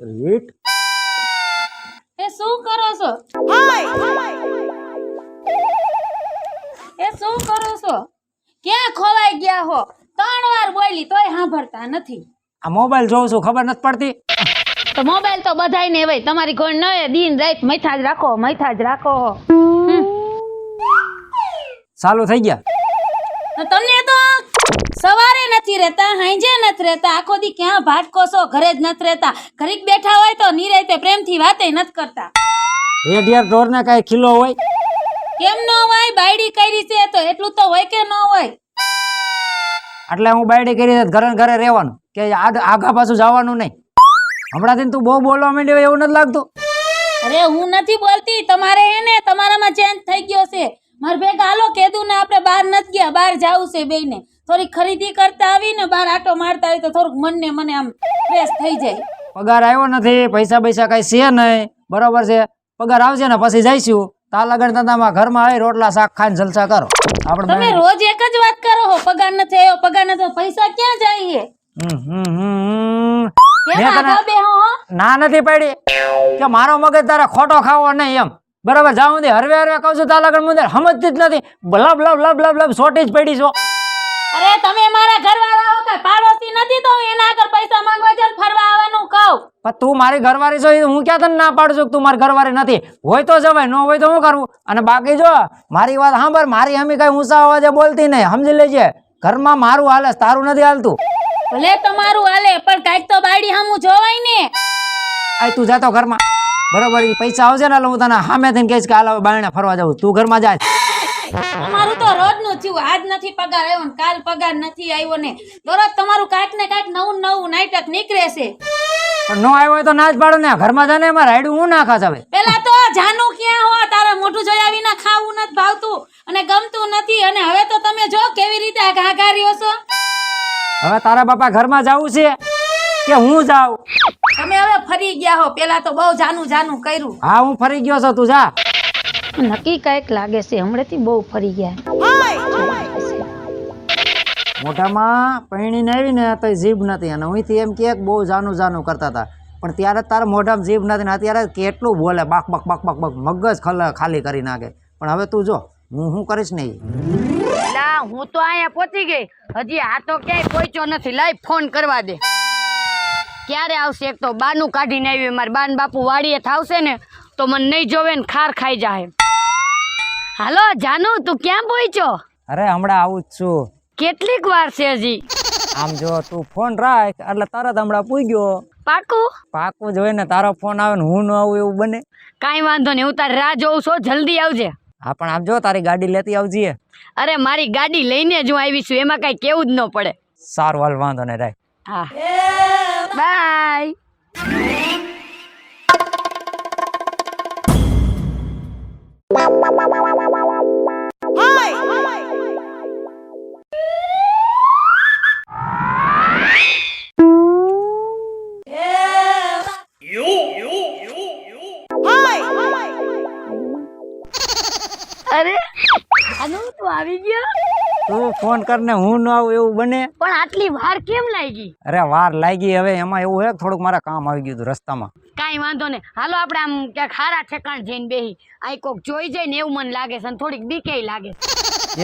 રીટ એ શું કરો છો? એ શું કરો છો? ક્યાં ખોવાઈ ગયા હો? 3 વાર બોલી તોય સાંભળતા નથી. આ મોબાઈલ જોઉં છું, ખબર નથી પડતી. તો મોબાઈલ તો બધાયને હોય, તમારી કોઈ ન હોય. દિન રાત મૈથા જ રાખો, મૈથા જ રાખો. ચાલુ થઈ ગયા. તો તમને તો સવારે નથી રહેતા, હાંજે નથી રહેતા, આખો દી ક્યાં ભાટકો છો? ઘરે જ નથી રહેતા. ઘડીક બેઠા હોય તો નિરાંતે પ્રેમથી વાતે નથી કરતા. રેડ યાર ઢોર ને કઈ ખીલો હોય? કેમ ન હોય? બાયડી કરી છે તો એટલું તો હોય કે ન હોય? એટલે હું બાયડી કરી ઘરે ને ઘરે રહેવાનું કે આગા પાછું જવાનું નહીં. હમણાંથી તું બહુ બોલવા માંડી હોય એવું નથી લાગતું? અરે હું નથી બોલતી, તમારે હે ને તમારામાં ચેન્જ થઈ ગયો છે. મારે ભેગા હાલો, કીધું ને આપણે બહાર નથી ગયા, બહાર જાવું છે બેયને. થોડી ખરીદી કરતા આવીને બહાર આટો મારતા આવી તો થોડુંક મને આમ ફ્રેશ થઈ જાય. પગાર આવ્યો નથી, પૈસા કઈ છે નહીં, બરોબર છે. પગાર આવશે ને પછી જઈશું. તા લગન ધંધામાં ઘરમાં આવી રોટલા શાક ખાઈને જલસા કરો. આપણે તમે રોજ એક જ વાત કરો હો, પગાર નથી આવ્યો, પગાર નથી. પૈસા ક્યાં જાય છે? કેમ આગા બેહો હો? ના નથી પડી કે મારો મગજ તારે ખોટો ખાવો નહીં એમ. બરાબર, જાઉં દે હરવે હરવે કહું છું. તા લગન મુંદર સમજતી જ નથી. લબ લબ લબ લબ લબ સોટી જ પડી છો. અરે તમે મારા ઘરવાળા હો કે પાડોશી નથી? તો હું એના આગળ પૈસા માંગવા જાઉં, ફરવા આવવાનું કહું. પણ તું મારી ઘરવાળી છો, હું ક્યાં તને ના પાડું છું કે તું મારી ઘરવાળી નથી? હોય તો જવાય, ન હોય તો શું કરવું? અને બાકી જો મારી વાત સાંભળ, મારી હમી કઈ ઊંચા અવાજે બોલતી નહીં, સમજી લેજે. ઘરમાં મારું હાલે, તારું નથી હાલતું. ભલે તમારું હાલે, પણ કાંઈક તો બાયડી સામું જોવાય ને. આ તું જાતો ઘરમાં, બરોબર? ઈ પૈસા આવશે ને એટલે હું તને સામે થઈને કહીશ કે હાલ બાયણે ફરવા જાઉં. તું ઘરમાં જા. તમારું તો રોજનું થયું. આજ નથી પગાર આવ્યો ને કાલ પગાર નથી આવ્યો ને. દરરોજ તમારું કાંઈક ને કાંઈક નવું નવું નાટક નીકળે છે. પણ નો આવ્યો હોય તો ના જ પાડું ને. ઘરમાં જાને એમાં રાયડું હું નાખા હવે. પેલા તો જાનું ક્યાં હો? તારા મોઢું જોયા વિના ખાવું નથી ભાવતું અને ગમતું નથી. અને હવે તો તમે જો કેવી રીતે આ ઘાઘારીઓ છો. હવે તારા બાપા ઘરમાં જાવું છે કે હું જાઉં? તમે હવે ફરી ગયા હો. પેલા તો બહુ જાનું જાનું કર્યું. હા, હું ફરી ગયો છું, તું જા. નક્કી કઈક લાગે છે, હમણાંથી બહુ ફરી ગયા. મોઢામાં પૈણીને આવી ને તો જીભ નથી, અને હુંથી એમ કે બહુ જાનું જાનું કરતા હતા, પણ ત્યારે તારા મોઢામાં જીભ નથી ને અત્યારે કેટલું બોલે, બાક બક બક બક બક, મગજ ખાલી કરી નાખે. પણ હવે તું જો હું શું કરીશ નહીં. હું તો અહીંયા પહોંચી ગઈ, હજી આ તો ક્યાંય પહોંચ્યો નથી. લાઈ ફોન કરવા દે, ક્યારે આવશે? એક તો બાનું કાઢીને આવી. મારા બાન બાપુ વાડીએ થાવશે ને તો મને નહીં જોવે ને ખાર ખાઈ જાય. હાલો જાનુ, તું ક્યાં પહોંચ્યો? અરે હમણાં આવું જ છું. કેટલીક વાર છે હજી? આમ જો તું ફોન રાખ એટલે તરત હમણાં પૂગ્યો. પાકું? પાકું જ હોય ને. તારો ફોન આવે ને હું ન આવું એવું બને? કાંઈ વાંધો નહીં, હું તારી રાહ જોઉં છું, જલ્દી આવજે. હા, પણ આમ જો તારી ગાડી લેતી આવજે. અરે મારી ગાડી લઈને જ હું આવી છું, એમાં કાંઈ કેવું જ ન પડે. સારું, હાલ વાંધો નહીં, રાખ. હા, બાય. અરે આનું તું આવી ગયો? તું ફોન કરને હું ન આવું એવું બને? પણ આટલી વાર કેમ લાગી? અરે વાર લાગી, હવે એમાં એવું હે થોડુંક મારા કામ આવી ગયું હતું રસ્તામાં. કાંઈ વાંધો નહીં, હાલો આપણે આમ ક્યાંક ખારા ઠેકાણ જઈને બેહી. આ કોક જોઈ જાય ને એવું મને લાગે છે, અને થોડીક બીકેય લાગે.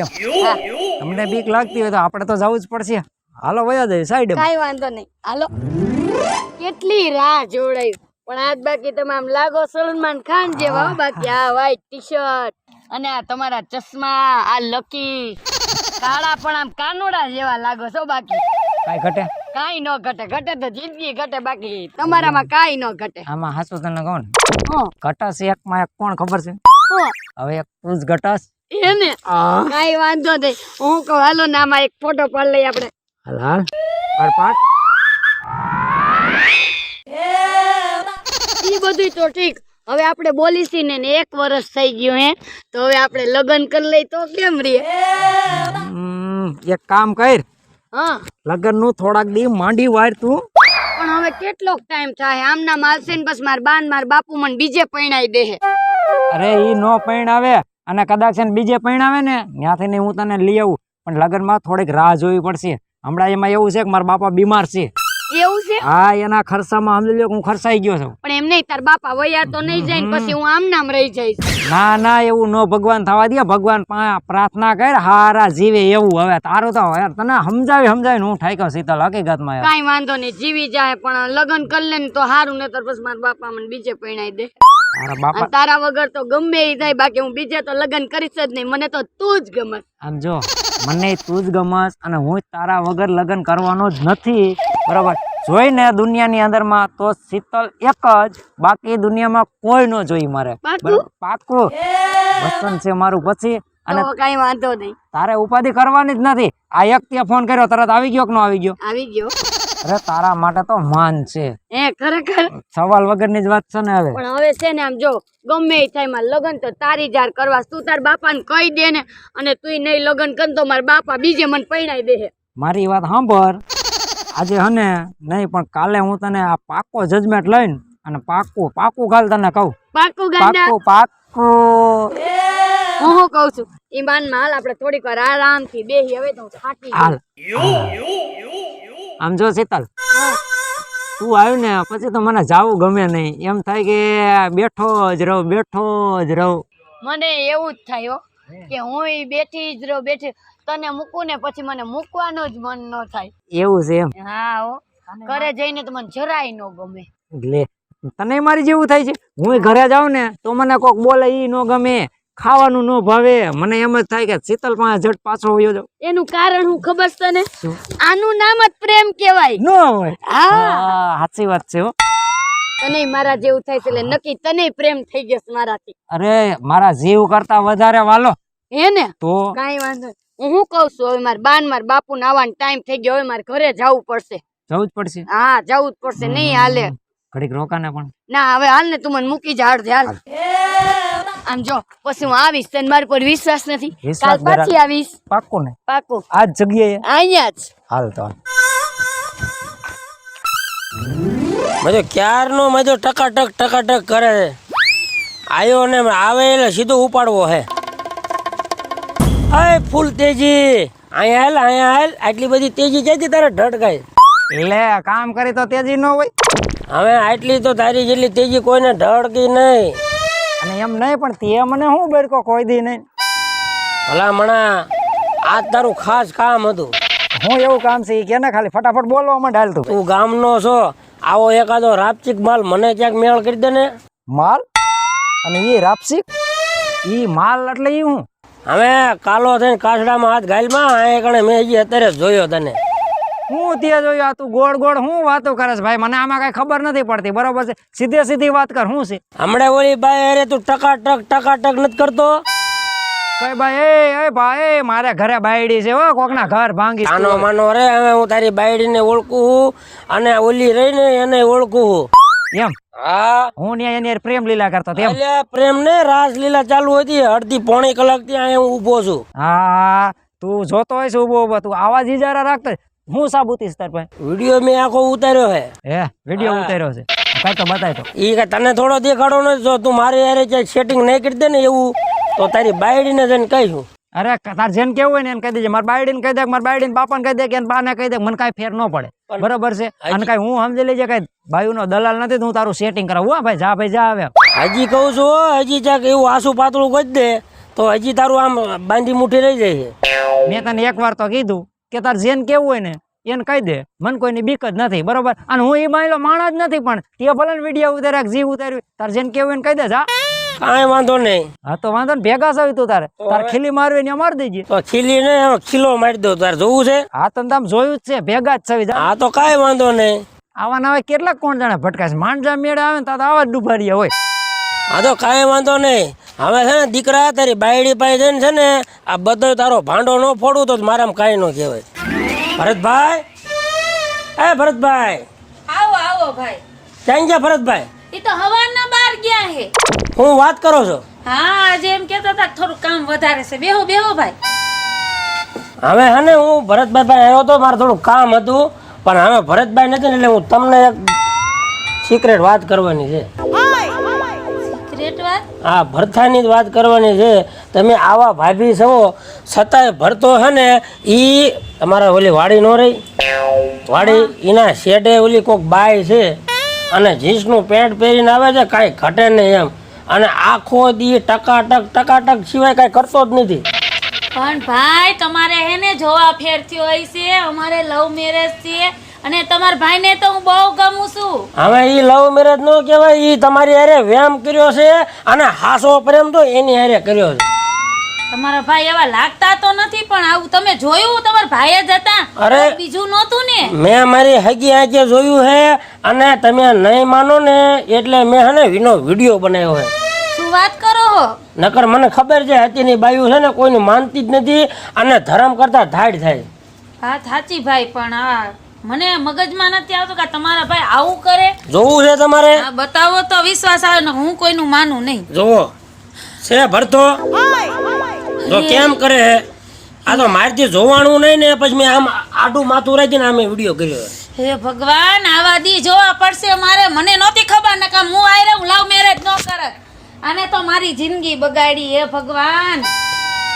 એમ તમને બીક લાગતી હોય તો આપણે તો જવું જ પડશે. હાલો વયા જાય સાઈડ. કાંઈ વાંધો નહીં, હાલો. કેટલી રાહ જોડાઈ, પણ આજ બાકી તમે આમ લાગો સલમાન ખાન જેવા. બાકી આ વ્હાઈટ ટી શર્ટ અને આ તમારા ચશ્મા, આ લકી કાળા પણ આમ કાનોડા જેવા લાગો છો. બાકી કાઈ ઘટે? કાઈ ન ઘટે. ઘટે તો જિંદગી ઘટે, બાકી તમારામાં કાઈ ન ઘટે. આમાં હાસુ તને કહું ને, ઘટાશ એકમાં એક કોણ ખબર છે? હવે એક તું જ ઘટાશ એને. કાઈ વાંધો નહીં, હું કહું હાલો ને આમાં એક ફોટો પાડ લઈએ આપણે. હાલ હાલ પાડ પાડ. ઈ બધું તો ઠીક, હવે આપણે બોલીશી ને 1 વર્ષ થઈ ગયું હે, તો હવે આપણે લગ્ન કરી લઈ તો કેમ રે? એક કામ કર, હા, લગ્ન નું થોડાક દી માંડી વાર તું. પણ હવે કેટલો ટાઈમ થાય? આમના માલશે ને બસ માર બાન માર બાપુ મને બીજે પૈણાઈ દે. અરે ઈ નો પૈણાવે, અને કદાચ એને બીજે પૈણાવે ને ત્યાંથી હું તને લઈ આવું, પણ લગ્નમાં થોડીક રાહ જોવી પડશે. હમણાં એમાં એવું છે કે મારા બાપા બીમાર છે. એવું છે હા એના ખર્ચામાં સમજી લ્યો કે હું ખર્ચાઈ ગયો છું. પણ એમ નહીં તાર બાપા વયા તો નહીં જાય ને પછી હું આમ નામ રહી જઈશ. ના ના એવું નો ભગવાન થવા દે. ભગવાન પાસે પ્રાર્થના કર હારા જીવે એવું. હવે તારું તો યાર તને સમજાવીને હું ઠાક્યો શીતલ હકીકતમાં યાર. કાંઈ વાંધો નહીં જીવી જાય પણ લગ્ન કરી લે ને તો સારું ને તો પછી મારા બાપા મને બીજે પરણાઈ દે. તારા બાપા અને તારા વગર તો ગમે એ થાય બાકી હું બીજે તો લગ્ન કરીશ જ નહીં. મને તો તું જ ગમે. આમ જો મને તું જ ગમસ અને હું તારા વગર લગ્ન કરવાનો જ નથી બરોબર. જોઈને દુનિયાની અંદરમાં તો શીતલ એક જ, બાકી દુનિયામાં કોઈ ન જોઈ મારે. પાક્કું? પાક્કું વચન છે મારું. પછી અને તો કાંઈ વાંધો નહીં. તારે ઉપાધિ કરવાની જ નથી. આ એક ત્યાં ફોન કર્યો તરત આવી ગયો કે ન આવી ગયો? આવી ગયો. અરે તારા માટે તો માન છે, હે ખરેખર. સવાલ વગરની જ વાત છે ને. હવે પણ હવે છે ને આમ જો ગમે એ થાય મારે લગ્ન તો તારી જાર કરવા. તું તાર બાપાને કહી દે ને અને તું નહીં લગ્ન કર તો મારા બાપા બીજે મને પરણાઈ દે. મારી વાત સાંભળ. આજે હને નહીં પણ કાલે હું તને આ પાકો જજમેન્ટ લઈને અને પાકું કાલ તને કહું. પાકું ગાંડા. પાકું હું કહું છું ઈમાનમાં હાલ આપણે થોડીક વાર આરામથી બેહી. હવે તો હું થાકી હાલ. આમ જો શીતલ તું આવ્યું ને પછી તો મને જાવું ગમે નહીં. એમ થાય કે બેઠો જ રહું. મને એવું જ થાય હો કે હું બેઠી જ રહું બેઠી. તને મૂકું ને પછી મને મૂકવાનું જ મન ન થાય. એવું છે એમ? હા હો ઘરે જઈને તો મને જરાય ન ગમે. લે તને મારી જેવું થાય છે. હું ઘરે જાઉં ને તો મને કોક બોલે ઈ ન ગમે, ખાવાનું ન ભાવે. મને એમ જ થાય કે શીતલ પાસે ઝટ પાછો વયો જાઉં. એનું કારણ હું ખબર છે તને? આનું નામ જ પ્રેમ કહેવાય. ન હોય. હા સાચી વાત છે હો. તને મારા જેવું થાય છે એટલે નક્કી તને પ્રેમ થઈ ગયો છે મારાથી. અરે મારા જીવ કરતા વધારે વાલો. હે ને? તો કાંઈ વાંધો નહીં. હું કઉ છું હવે મારા બાપુ ને આવવાનો ટાઈમ થઈ ગયો. હવે મારે ઘરે જવું પડશે. જવું જ પડશે. હા જવું જ પડશે. નહીં હાલે. ઘડીક રોકાને પણ. ના હવે હાલ ને તું મને મૂકી જા અડધે હાલ. આમ જો પછી હું આવીશ. તને મારા પર વિશ્વાસ નથી? કાલ પાછી આવીશ. પાક્કું ને? પાકું. આ જ જગ્યાએ અહીંયા જ. હાલ તો મજો ક્યારનો મજો ટકાટક કરે છે. આયો ને આવે એટલે સીધો ઉપાડવો હે. અય ફૂલ તેજી અહીંયા હાલ. આટલી બધી તેજી ક્યાંથી તારે ઢટકાય? લે કામ કરી તો તેજી ન હોય. હવે આટલી તો તારી જેટલી તેજી કોઈને ઢળકી નહીં. અને એમ નહીં પણ તે મને શું બેડકો કોઈ દી નહીં. ભલા મણા આ તારું ખાસ કામ હતું. હું એવું કામ છે કે ને ખાલી ફટાફટ બોલવા માંડ. હાલ તું ગામનો છો, આવો એકાદો રાપચીક માલ મને ક્યાંક મેળ કરી દે ને. માલ? અને એ રાપસી ઈ માલ એટલે ઈ હું? હવે કાલો થઈને કાસડામાં હાથ ઘાયલમાં આ કણે મેં હજી અત્યારે જોયો તને. હું ત્યાં જોયું. આ તું ગોળ હું વાતો કરે છે ભાઈ? મને આમાં કઈ ખબર નથી પડતી. બરોબર છે, સીધી વાત કર. શું છે હમણાં ઓલી બાઈ અરે તું ટકાટક નથી કરતો? કઈ ભાઈ? એ ભાઈ મારે ઘરે બાયડી છે હો. કોકના ઘર ભાંગી આનો માનો રે. હવે હું તારી બાયડીને ઓળખું અને ઓલી રહીને એને ઓળખું એમ? હા હું ત્યાં એની હારે પ્રેમ લીલા કરતો તેમ? અલ્યા પ્રેમ ને રાસલીલા ચાલુ હતી. અડધી પોણી કલાક થી અહીંયા હું ઊભો છું. હા તું જોતો હોય છે ઉભો. તું આવાજ ઇજારા રાખતો. હું સાબુતી તાર પાસે વિડીયો મેં આખો ઉતાર્યો હે. વિડીયો ઉતાર્યો છે? કઈ તો બતાય તો. ઈ કે તને થોડો દેખાડો નથી. જો તું મારી હારે ક્યાંક સેટિંગ નહીં કરી દે ને એવું તો તારી બાયડીને જઈને કહીશું. અરે તાર જેને કેવું હોય ને એને કહી દેજે. મારા બાયડીને કહી દે, મારા બાયડીને બાપાને કહી દે કે બાને કહી દે. મને કાંઈ ફેર ન પડે. બરોબર છે? અને કઈ હું સમજી લેજે કઈ ભાઈનો દલાલ નથી. હું તારું સેટિંગ કરાવું. હા ભાઈ જા આવે. હજી કહું છું હજી ક્યાંક એવું આસુ પાતળું કરી દે તો હજી તારું આમ બાંધી મુઠ્ઠી રહી જાય છે. મેં તને એક વાર તો કીધું કે તાર જેને કેવું હોય ને એને કહી દે. મને કોઈની બીક જ નથી. બરોબર? અને હું એ માયલો માણસ જ નથી. પણ તે ભલે ને વિડીયો ઉતાર્યા જીવ ઉતાર્યું. તાર જેને કેવું એને કહી દે. જા કાંઈ વાંધો નહીં. હા તો વાંધો ને ભેગા છો તું. તાર ખીલી મારવી ને મારી દેજે. તો ખીલી ને ખીલો મારી દો. તારે જોવું છે? હા તો તમે જોયું જ છે. ભેગા જ છે. હા તો કાંઈ વાંધો નહીં. આવા ના કેટલાક કોણ જાણે ભટકાશે. માંડજા મેળે આવે ને તો આવા જ ડૂબારીયા હોય. હા તો કાંઈ વાંધો નહીં. હવે છે ને દીકરા તારી બાયડી પાસે જઈને છે ને આ બધો તારો ભાંડો ન ફોડું તો મારામાં કાંઈ ન કહેવાય. ભરતભાઈ, એ ભરતભાઈ. આવો ભાઈ. ક્યાં ગયા ભરતભાઈ? એ તો હવાના બહાર ગયા હે. હું વાત કરો છો? હા આજે એમ કહેતા હતા થોડું કામ વધારે છે. બેહો ભાઈ. હવે હે ને હું ભરતભાઈ પાસે આવ્યો તો મારે થોડું કામ હતું. પણ હવે ભરતભાઈ નથી ને એટલે હું તમને એક સિક્રેટ વાત કરવાની છે. સિક્રેટ વાત? હા ભરથાની જ વાત કરવાની છે. તમે આવા ભાભી છો છતાંય ભરતો હે ને ઈ તમારા ઓલી વાડી નો રહી વાડી એના શેઠે ઓલી કોક બાય છે અને જીન્સનું પેન્ટ પહેરીને આવે છે, કાંઈ ઘટે નહીં એમ, અને આખો દી ટકાટક સિવાય કાંઈ કરતો જ નથી. પણ ભાઈ તમારે હે ને જોવા ફેર થયો હોય છે, અમારે લવ મેરેજ છે અને તમારા ભાઈને તો હું બહુ ગમું છું. હવે ઈ લવ મેરેજ નો કહેવાય, ઈ તમારી હારે વ્યામ કર્યો છે અને હાસો પ્રેમ તો એની હારે કર્યો છે. તમારા ભાઈ એવા લાગતા તો નથી, પણ આવું તમે જોયું તમારા ભાઈ જ હતા, અરે, બીજું નહોતું ને. મેં મારી હગી આંખે જોયું છે અને તમે નહીં માનો ને એટલે મેં હે ને વિનો વિડીયો બનાવ્યો છે. શું વાત કરો હો? નકર મને ખબર છે અત્યારની બાયું છે ને કોઈનું માનતી જ નથી અને ધર્મ કરતા ધાડ થાય. વાત સાચી ભાઈ, પણ આ મને મગજમાં નથી આવતું કે તમારા ભાઈ આવું કરે. જોવું છે તમારે? આ બતાવો તો વિશ્વાસ આવે ને, હું કોઈનું માનું નહીં. જોવો છે ભરતો તો કેમ કરે હે? આ તો મારથી જોવાનું નહીં ને પછી મેં આમ આડું માથું રાખીને આમે વિડીયો કર્યો. હે ભગવાન, આવા દી જોવા પડશે મારે. મને નહોતી ખબર ને કે હું આયરે હું લવ મેરેજ ન કરત. આને તો મારી જિંદગી બગાડી. હે ભગવાન,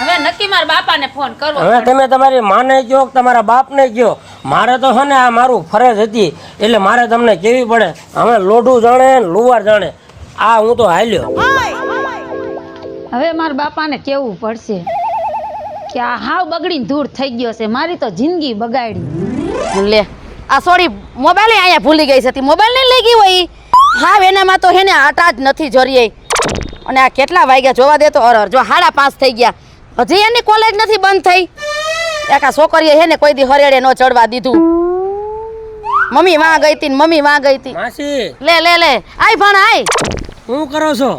હવે નક્કી મારા બાપાને ફોન કરવો. હવે તમે તમારી માને કહો કે તમારા બાપને કહો, મારે તો છે ને આ મારું ફરજ હતી એટલે મારે તમને કેવી પડે. હવે લોઢું જાણે ને લુવાર જાણે, આ હું તો હાલ્યો. હવે મારા બાપાને કેવું પડશે કે આ હાવ બગડીને દૂર થઈ ગયો છે, મારી તો જિંદગી બગાડી. લે આ સોરી મોબાઈલ અહીંયા ભૂલી ગઈ છે, મોબાઈલ નહીં લઈ ગઈ હોય ઈ. હા એનામાં તો હેને આટા જ નથી જરીએ. અને આ કેટલા વાગ્યા જોવા દે તો અરર, જો 5:30 થઈ ગયા, હજી એની કોલેજ નથી બંધ થઈ. એક આ છોકરીએ હેને કોઈ દી હરેડે ન ચડવા દીધું. મમ્મી વાં ગઈ તી ને મમ્મી વાં ગઈ તી. માસી લે લે લે આય ભણ આય. શું કરો છો?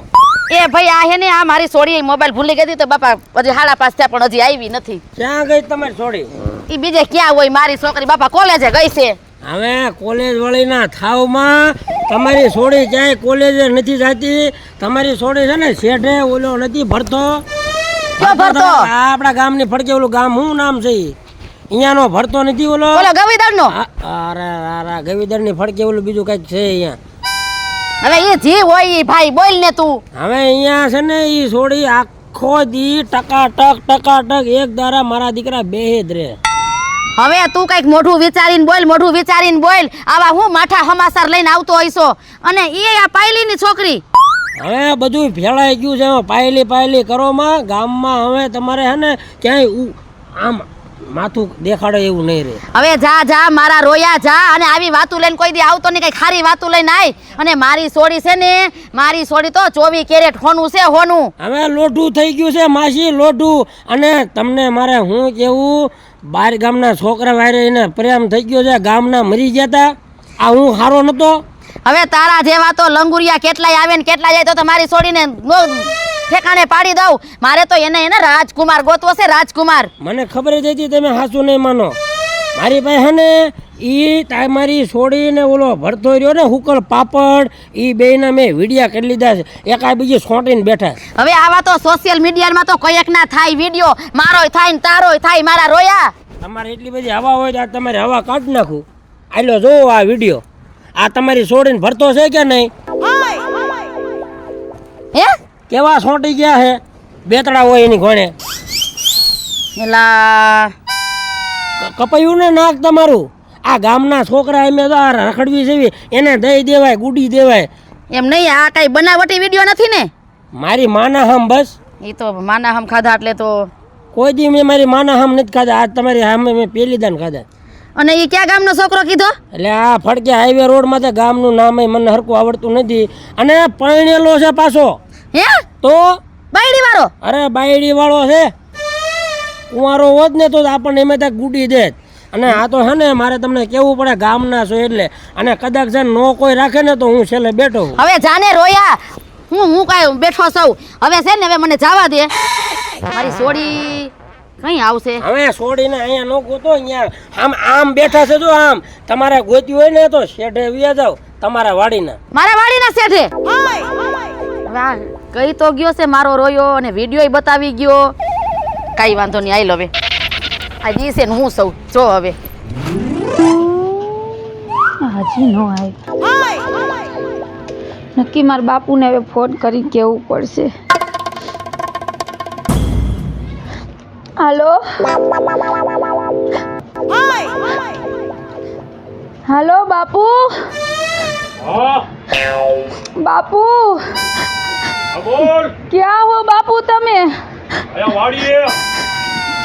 એ ભાઈ આ હેને આ મારી સોડી મોબાઈલ ભૂલી ગઈ તી તો બાપા હજી 5:30 થયા પણ હજી આવી નથી. ક્યાં ગઈ તમારી છોડી? ઈ બીજે ક્યાં હોય મારી છોકરી બાપા કોલેજે ગઈ છે. હવે કોલેજ વાળીના થાવમાં તમારી છોડી ક્યાંય કોલેજે નથી જતી. તમારી છોડી છે ને શેઠે ઓલો નથી ભરતો. ક્યાં ભરતો? આ આપણા ગામની ફડકે ઓલું ગામ શું નામ છે ઈ? અહીંયાનો ભરતો નથી ઓલો. ઓલો ગવીદર નો. અરે અરે ગવીદરની ફડકે ઓલું બીજું કઈક છે અહીંયા. હવે એ જી હોય ઈ ભાઈ બોલ ને તું. હવે અહીંયા છે ને ઈ છોડી આખો દી ટકાટક એક દારા મારા દીકરા બેહે જ રે. હવે તું કઈક મોઢું વિચારીને બોલ, મોઢું વિચારીને બોલ. આવા હું માઠા હમાસર લઈને આવતો હોઈશો અને ઈ આ પાયલી ની છોકરી. હવે બધું ફેલાઈ ગયું છે. પાયલી કરો માં ગામમાં હવે તમારે હે ને ક્યાંય આમ માથું દેખાડે એવું નહીં રહે. હવે જા જા મારા રોયા જા, અને આવી વાતું લઈને કોઈ દી આવતો નહીં, કઈ ખારી વાતું લઈને આય. અને મારી સોડી છે ને, મારી સોડી તો 24 કેરેટ હોનું છે, હોનું. હવે લોઢું થઈ ગયું છે માસી, લોઢું. અને તમને મારે હું કેવું, બાર ગામના છોકરા વાયરે એને પ્રેમ થઈ ગયો છે, ગામના મરી ગયા હતા. આ હું હારો નતો. હવે તારા જેવા તો લંગુરિયા કેટલાય આવે ને કેટલા જાય તો મારી સોડીને ઠેકાણે પાડી દઉં. મારે તો એને રાજકુમાર ગોતવો છે, રાજકુમાર. મને ખબર જ હતી તમે હાસું નહીં માનો. મારી પાસે હે ને ઈ તમારી છોડીને ઓલો ભરતો રહ્યો ને હુકલ પાપડ, ઈ બેયના મેં વિડીયા કરી લીધા છે. એક આ બીજી છોટીને બેઠા. હવે આવા તો સોશિયલ મીડિયામાં તો કઈક ના થાય વિડીયો, મારોય થાય ને તારોય થાય. મારા રોયા તમારે એટલી બધી હવા હોય તો આ તમારે હવા કાઢી નાખું. આલો જોવો આ વિડીયો. આ તમારી છોડીને ભરતો છે કે નહીં? હે કેવા છોટી ગયા છે, બેતડા હોય એની ઘોડે. એલા કપાયું ને નાક તમારું. આ ગામના છોકરા એમ તો આ રખડવી જેવી એને દઈ દેવાય, ગુડી દેવાય. એમ નહીં, આ કઈ બનાવટી વિડીયો નથી ને? મારી માના હમ બસ. એ તો માના હમ ખાધા એટલે તો કોઈ દી મેં મારી માના હમ નથી ખાધા. આજ તમારી સામે મેં પેલી દાન ખાધા. અને એ ક્યાં ગામનો છોકરો કીધો? એટલે આ ફડકે હાઈવે રોડમાં તો ગામનું નામ મને હરખું આવડતું નથી. અને પરણેલો છે પાછો. હે તો બાયડી વાળો? અરે બાયડી વાળો છે. કુંવારો હોત ને તો આપણને એમ ત્યાં ગુડી દે. અને આ તો હે ને મારે તમને કેવું પડે, ગામના છો એટલે. અને કદાચ છે નો કોઈ રાખે ને તો હું છેલ્લે બેઠો હું. હવે જાને રોયા, હું કાંઈ બેઠો સૌ. હવે છે ને હવે મને જવા દે. મારી સોડી કઈ આવશે? હવે છોડીને અહીંયા નો ગોતો. અહીંયા આમ બેઠા છે. જો આમ તમારે ગોત્યું હોય ને તો શેઠે વ્યા જાવ તમારા વાડીના. મારા વાડીના શેઠે? વાહ, કઈ તો ગયો છે મારો રોયો અને વિડીયો બતાવી ગયો. કઈ વાંધો નહીં, આઈ લો. હવે આ દિવસે હું સૌ જો હવે હજી નો આવ્યો. નક્કી મારા બાપુને હવે ફોન કરી કેવું પડશે. હાલો हेलो बापू हाँ बापू बोल क्या हो बापू તમે અહીંયા વાડીએ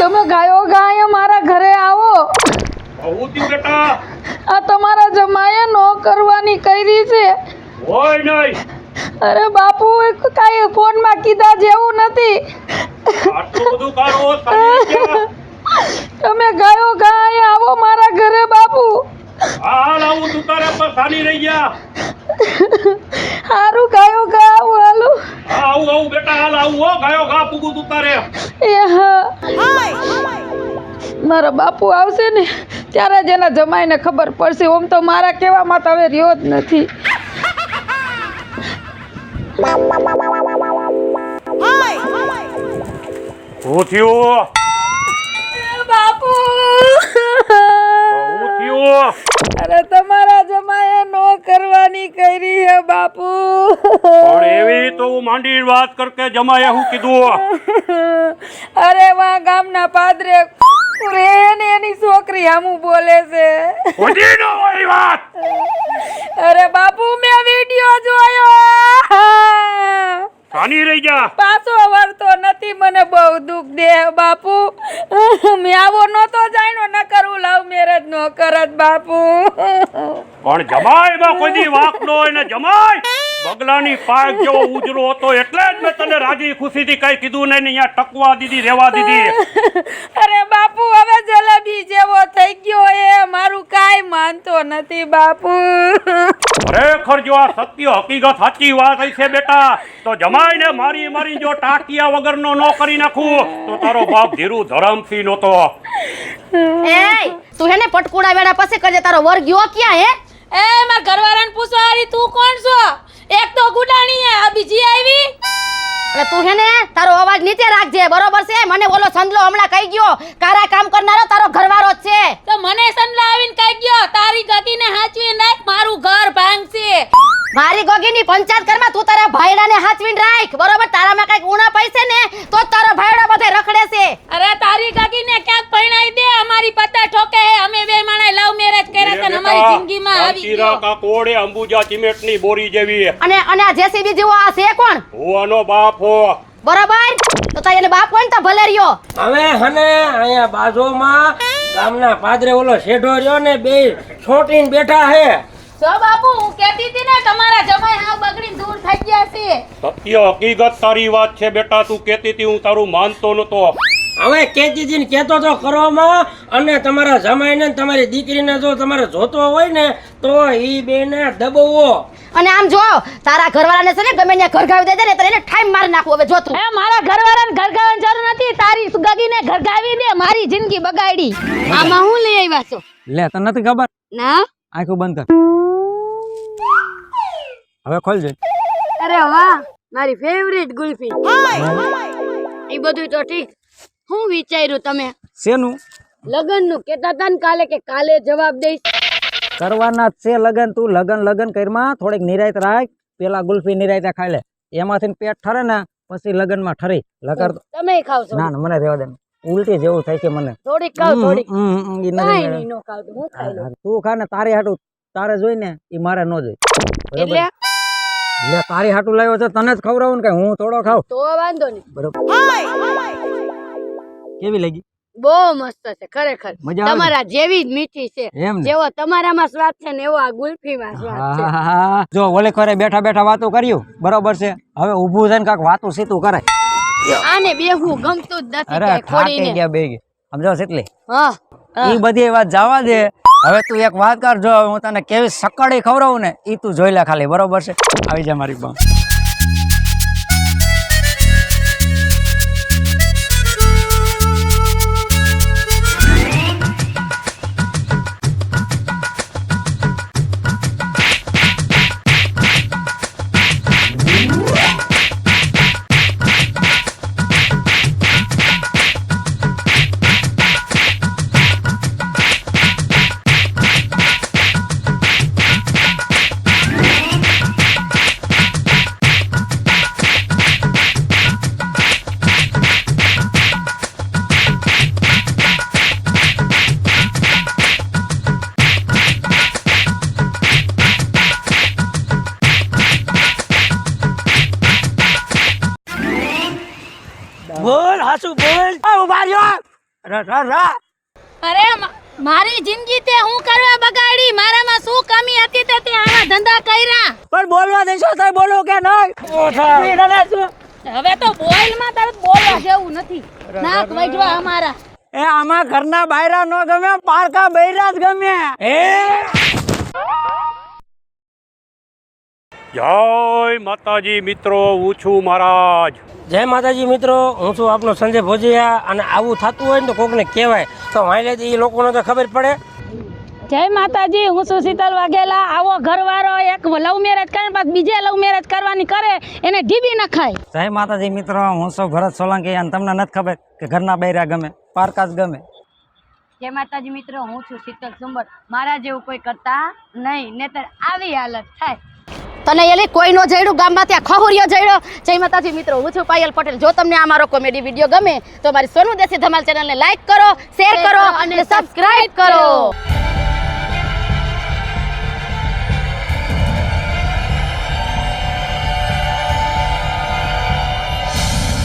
તમે ગાયો ગાય મારા ઘરે આવો હું થયું બેટા આ તમારા જમાએ નો કરવાની કરી છે હોય નહીં અરે બાપુ કાંઈ ફોનમાં કીધા જેવું નથી આટલું બધું કાઢો સારી રીતે. તમે ગાયો ગાય આવો મારા ઘરે બાપુ હા હાલ આવું તું તારે પર સાની રહી ગયા હારું ગાયો ગા આવું હાલો હા આવું બેટા હાલ આવું હો ગાયો ઘા પૂગું તું તારે એ હા મારા બાપુ આવશે ને ત્યારે જ એના જમાઈને ખબર પડશે ઓમ તો મારા કહેવામાં તો હવે રહ્યો જ નથી હું થયું બાપુ હું થયું અરે તમારા જમાએ નો કરવાની કરી હે બાપુ પણ એવી તો હું માંડી વાત કરકે જમાએ હું કીધું અરે વાહ ગામના પાદરે રે ને એની છોકરી હામું બોલે છે ખોટી ન હોય વાત અરે બાપુ મેં વિડિયો જોયો સાની રહી જા પાછો વળતો નથી મને બહુ દુઃખ દે બાપુ મેં આવો નહોતો જાણ્યો ન કરું લવ મેરેજ નો કરત બાપુ પણ જમાઈ માં કોઈ દી વાક ન હોય ને જમાઈ બગલાની પાક જેવો ઉજરો હતો એટલે જ મેં તને રાજી ખુશીથી કઈ કીધું નહીં ને અહીંયા ટકવા દીધી રહેવા દીધી અરે બાપુ હવે જલેબી જેવો થઈ ગયો એ મારું કાંઈ માનતો નથી બાપુ ખરેખર જો આ સત્ય હકીકત સાચી વાત હશે છે બેટા તો જમાઈને મારી મારી જો ટાંટિયા વગરનો ન કરી નાખું તો તારો બાપ ધીરુ ધરમથી નહોતો એ તું હેને પટકુડા વેડા પાસે કરજે તારો વર ગયો ક્યાં હે એ માર ઘરવાળાને પૂછો હારી તું કોણ છો એક તો ગુડાણી હે આ બીજી આવી એટલે તું હેને તારો અવાજ નીચે રાખજે બરોબર છે મને બોલો સંદલો હમણાં કહી ગયો કારા કામ કરનારો તારો ઘરવાળો જ છે તો મને સંદલા આવીને કહી ગયો તારી ગગીને હાચવી નાખ મારું ઘર ભાંગશે મારી ગોગીની પંચાયત કરમાં તું તારા ભાઈડાને હાચવીને રાખ બરોબર તારામાં કઈક ઉણા પૈસે ને તો જ તારો ભાઈડો બધે રખડે છે અરે તારી ગગીને ક્યાંક પરણાઈ દે અમારી પત્તા ઠોકે હે અમે બે માણે લવ મેરેજ કર્યા હતા ને અમારી જિંદગીમાં આવી ગયો કોડે અંબુજા સિમેન્ટની બોરી જેવી અને આ જેસીબી જેવો આ છે કોણ હું આનો બાપ હો બરોબર તો તારે એને બાપ હોય ને તો ભલે રહ્યો હવે હને અહીંયા બાજુમાં ગામના પાદરે ઓલો શેઢો રહ્યો ને બે છોટીને બેઠા હે જો બાપુ હું કહેતી હતી ને તમારા જમાઈ હાવ બગડીને દૂર થઈ ગયા છે સત્ય હકીકત તારી વાત છે બેટા તું કહેતી હતી હું તારું માનતો નતો હવે કેતીજીને કહેતો તો કરવામાં અને તમારા જમાઈને ને તમારી દીકરીને જો તમારે જોતો હોય ને તો ઈ બેને દબાવો અને આમ જો તારા ઘરવાળાને છે ને ગમે ત્યાં ઘર ગાવી દેજે ને તો એને ઠાઈમ મારી નાખવું હવે જો તું એ મારા ઘરવાળાને ઘર ગાવાની જરૂર નથી તારી ગગીને ઘર ગાવી દે મારી જિંદગી બગાડી આમાં હું લઈ આવ્યા છો લે તને નથી ખબર ના આંખો બંધ કર હવે ખોલજે અરે વાહ મારી ફેવરિટ ગુલ્ફી એ બધું તો ઠીક હું વિચાર્યું તમે શેનું લગનનું કહેતા હતા ને કાલે કે કાલે જવાબ દઈશ કરવાના જ છે લગન તું લગન કરમાં થોડીક નિરાયત રાખ પેલા ગુલ્ફી નિરાયત ખાઈ લે એમાંથી પેટ ઠરે ને પછી લગનમાં ઠરી લગર તમે ખાવ છો ના મને રહેવા દે ઉલટી જેવું થાય છે મને થોડીક ખાવ થોડીક ઈ નથી કાંઈ મેળે. નહીં નો ખાવ તો હું ખાઈ લઉં તું ખા ને તારી હાટું તારે જોઈને એ મારે ન જોઈ બરોબર એટલે એટલે તારી હાટું લાવ્યો છે તને જ ખવડાવું ને કે હું થોડો ખાવ તો વાંધો નહીં બરોબર કેવી લાગી બહુ મસ્ત છે ખરેખર મજા આવે ને? તમારા જેવી જ મીઠી છે એમ ને? જેવો તમારામાં સ્વાદ છે ને એવો આ ગુલ્ફીમાં સ્વાદ છે આહાહા. જો ઓલે ખરે બેઠા બેઠા વાતો કર્યું બરોબર છે હવે ઊભું થઈને કાંઈક વાતું સીતું કરે આને બેહવું ગમતું જ નથી અરે ક્યાંય થાકી ખોડીને. ગયા બે સમજો એટલી હા ઈ બધી વાત જવા દે હવે તું એક વાત કર જો હું તને કેવી સકડી ખવડાવું ને ઈ તું જોઈ લે ખાલી બરોબર છે આવી જા મારી બા બોલ હાસુ બોલ ઉભા રહ્યો અરે મારી જિંદગી તે હું કરવા બગાડી? મારામાં શું કમી હતી તે આવા ધંધા કર્યા? પણ બોલવા દેશો તો બોલો કે નહીં? હવે તો બોલમાં તરત બોલવા જેવું નથી. નાક વઢવા અમારા. એ આમાં ઘરના બાયરા નો ગમે, પારકા બૈરા જ ગમે. જય માતાજી મિત્રો, હું છું મહારાજ. જય માતાજી મિત્રો, હું છું આપનો સંજય ભોજિયા. અને આવું થતું હોય ને તો કોકને કહેવાય તો માઇલેજ એ લોકોને તો ખબર પડે. જય માતાજી, હું છું શીતલ વાઘેલા. આવો ઘરવાળો એક લવ મેરેજ કરે પછી બીજે લવ મેરેજ કરવાની કરે એને ઢીબી ન ખાય. જય માતાજી મિત્રો, હું છું ભરત સોલંકી અને તમને નથી ખબર કે ઘરના બૈરા ગમે, પારકા જ ગમે. જય માતાજી મિત્રો, હું છું શીતલ સુંબર. મારા જેવું કોઈ કરતા નહીં, નહીતર આવી હાલત થાય. તને એલી કોઈ નો જઈડું ગામમાં ત્યાં ખહુરિયો જઈડો. જય માતાજી મિત્રો, હું છું પાયલ પટેલ. જો તમને આ મારો કોમેડી વિડીયો ગમે તો મારી સોનુ દેશી ધમાલ ચેનલને લાઈક કરો, શેર કરો અને સબસ્ક્રાઇબ કરો.